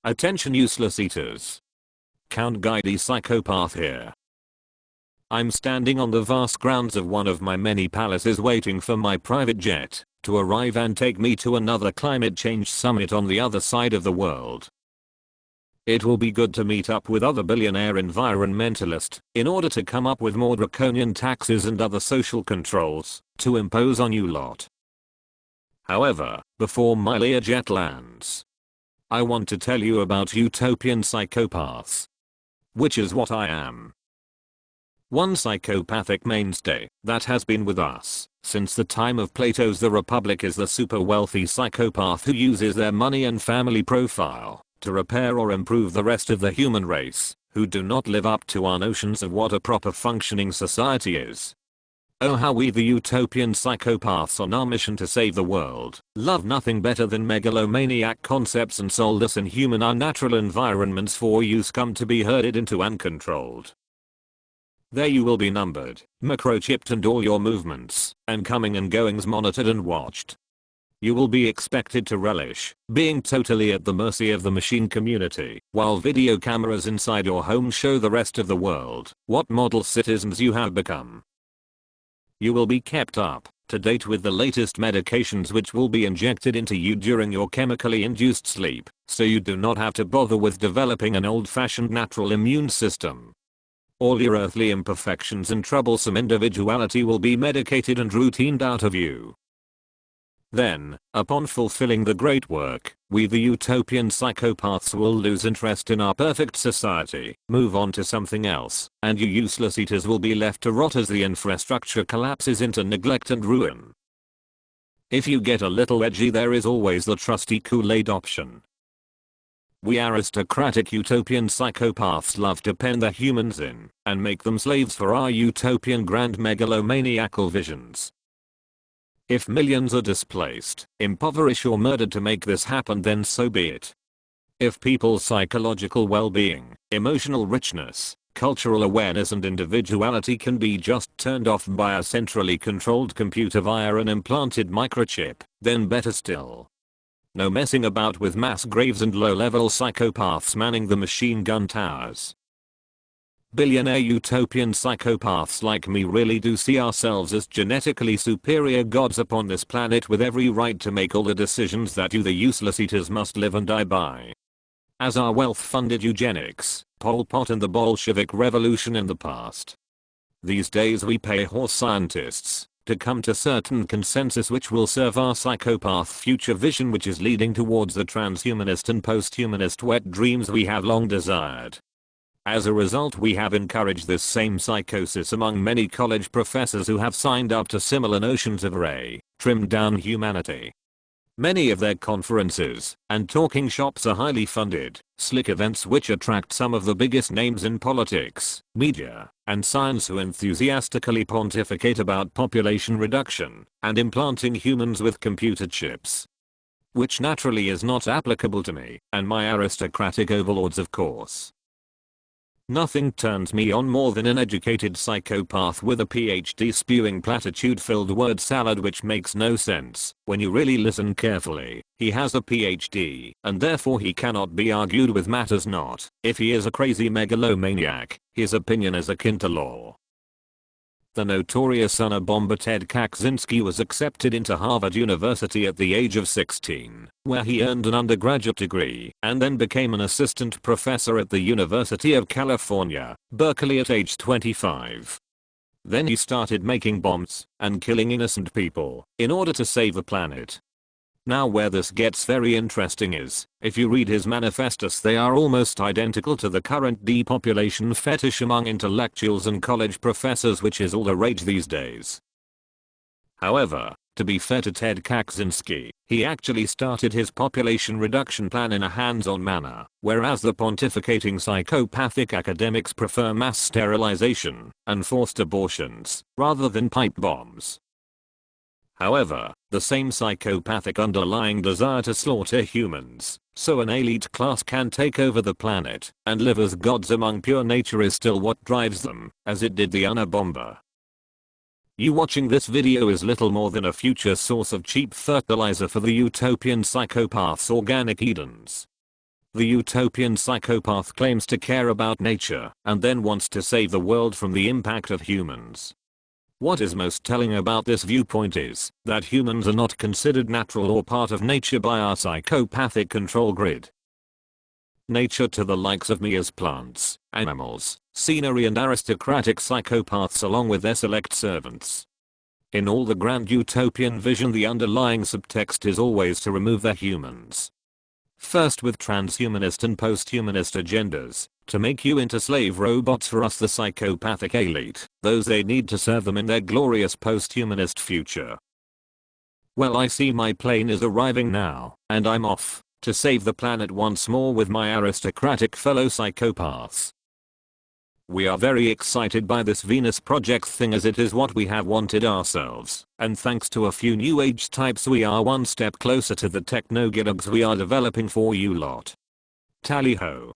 Attention useless eaters. Count Guy DePsychopath here. I'm standing on the vast grounds of one of my many palaces waiting for my private jet to arrive and take me to another climate change summit on the other side of the world. It will be good to meet up with other billionaire environmentalists in order to come up with more draconian taxes and other social controls to impose on you lot. However, before my Learjet lands, I want to tell you about Utopian psychopaths. Which is what I am. One psychopathic mainstay that has been with us since the time of Plato's The Republic is the super wealthy psychopath who uses their money and family profile to repair or improve the rest of the human race, who do not live up to our notions of what a proper functioning society is. Oh, how we the utopian psychopaths on our mission to save the world love nothing better than megalomaniac concepts and soulless inhuman unnatural environments for use come to be herded into and controlled. There you will be numbered, microchipped, and all your movements and coming and goings monitored and watched. You will be expected to relish being totally at the mercy of the machine community, while video cameras inside your home show the rest of the world what model citizens you have become. You will be kept up to date with the latest medications which will be injected into you during your chemically induced sleep, so you do not have to bother with developing an old-fashioned natural immune system. All your earthly imperfections and troublesome individuality will be medicated and routined out of you. Then, upon fulfilling the great work, we the utopian psychopaths will lose interest in our perfect society, move on to something else, and you useless eaters will be left to rot as the infrastructure collapses into neglect and ruin. If you get a little edgy, there is always the trusty Kool-Aid option. We aristocratic utopian psychopaths love to pen the humans in and make them slaves for our utopian grand megalomaniacal visions. If millions are displaced, impoverished or murdered to make this happen, then so be it. If people's psychological well-being, emotional richness, cultural awareness and individuality can be just turned off by a centrally controlled computer via an implanted microchip, then better still. No messing about with mass graves and low-level psychopaths manning the machine gun towers. Billionaire utopian psychopaths like me really do see ourselves as genetically superior gods upon this planet with every right to make all the decisions that you the useless eaters must live and die by. As our wealth-funded eugenics, Pol Pot and the Bolshevik Revolution in the past. These days we pay horse scientists to come to certain consensus which will serve our psychopath future vision, which is leading towards the transhumanist and post-humanist wet dreams we have long desired. As a result, we have encouraged this same psychosis among many college professors who have signed up to similar notions of trimmed down humanity. Many of their conferences and talking shops are highly funded, slick events which attract some of the biggest names in politics, media, and science who enthusiastically pontificate about population reduction and implanting humans with computer chips. Which naturally is not applicable to me and my aristocratic overlords, of course. Nothing turns me on more than an educated psychopath with a PhD spewing platitude-filled word salad which makes no sense when you really listen carefully. He has a PhD, and therefore he cannot be argued with matters not. If he is a crazy megalomaniac, his opinion is akin to law. The notorious Unabomber Ted Kaczynski was accepted into Harvard University at the age of 16, where he earned an undergraduate degree and then became an assistant professor at the University of California, Berkeley at age 25. Then he started making bombs and killing innocent people in order to save the planet. Now where this gets very interesting is, if you read his manifestos, they are almost identical to the current depopulation fetish among intellectuals and college professors, which is all the rage these days. However, to be fair to Ted Kaczynski, he actually started his population reduction plan in a hands-on manner, whereas the pontificating psychopathic academics prefer mass sterilization and forced abortions rather than pipe bombs. However, the same psychopathic underlying desire to slaughter humans, so an elite class can take over the planet and live as gods among pure nature, is still what drives them, as it did the Unabomber. You watching this video is little more than a future source of cheap fertilizer for the utopian psychopath's organic Edens. The utopian psychopath claims to care about nature and then wants to save the world from the impact of humans. What is most telling about this viewpoint is that humans are not considered natural or part of nature by our psychopathic control grid. Nature to the likes of me is plants, animals, scenery and aristocratic psychopaths along with their select servants. In all the grand utopian vision, the underlying subtext is always to remove the humans. First with transhumanist and posthumanist agendas, to make you into slave robots for us the psychopathic elite, those they need to serve them in their glorious posthumanist future. Well, I see my plane is arriving now, and I'm off to save the planet once more with my aristocratic fellow psychopaths. We are very excited by this Venus project thing as it is what we have wanted ourselves, and thanks to a few new age types we are one step closer to the techno-gigs we are developing for you lot. Tally ho.